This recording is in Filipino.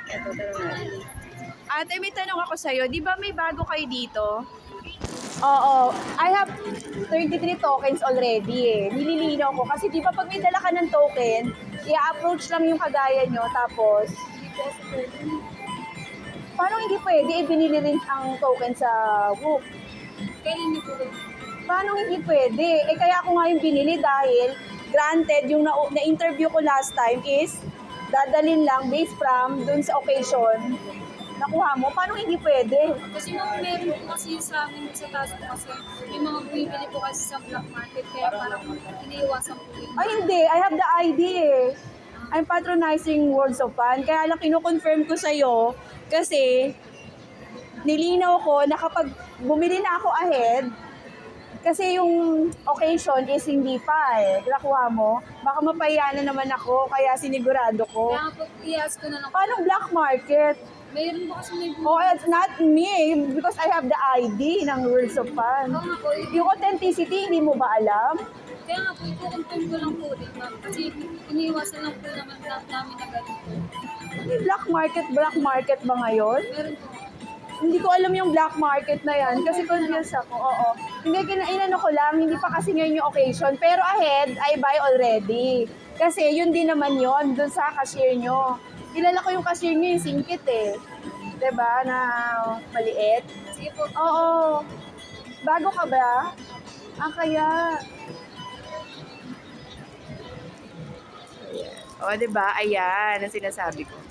Ito, tanong natin. Ate, may tanong ako sa'yo. Di ba may bago kayo dito? Oo, I have 33 tokens already eh. Nililinaw ko kasi di ba pag may dala ka ng token, i-approach lang yung kagaya nyo tapos paano hindi pwede? Binili rin ang token sa book. Kailan niyo po rin? Paano hindi pwede? Eh kaya ako nga yung binili dahil granted yung na-interview ko last time is dadalin lang based from dun sa occasion. Nakuha mo? Paano hindi pwede? Kasi nung meron po kasi sa amin sa taas po kasi may mga bumibili po kasi sa black market kaya parang iniiwasan po yun. Ay hindi, I have the ID eh. I'm patronizing Worlds of Fun. Kaya lang kino-confirm ko sa'yo kasi nilinaw ko na kapag bumili na ako ahead, kasi yung occasion is hindi pa eh. Nakuha mo? Baka mapahiya na naman ako, kaya sinigurado ko. Kaya po i-ask ko na lang. Paano black market? Mayroon po kasi may Oh, it's not me because I have the ID ng Worlds of Fun. Oo nga po, Yung authenticity, hindi mo ba alam? kaya nga po, i-confirm ko lang po din ma'am. Kasi iniiwasan lang po naman namin na ganito. May black market ba ngayon? Meron po. Hindi ko alam yung black market na yan kasi confused ako. Oo. Hindi, inano ko lang, hindi pa kasi ngayon yung occasion. Pero ahead, I buy already. Kasi yun din naman yon dun sa cashier nyo. Kilala ko yung cashier nyo, yung singkit eh. Diba? Na maliit. Sige po. Oo. Bago ka ba? Ah, kaya. O, di ba? Ayan, ang sinasabi ko.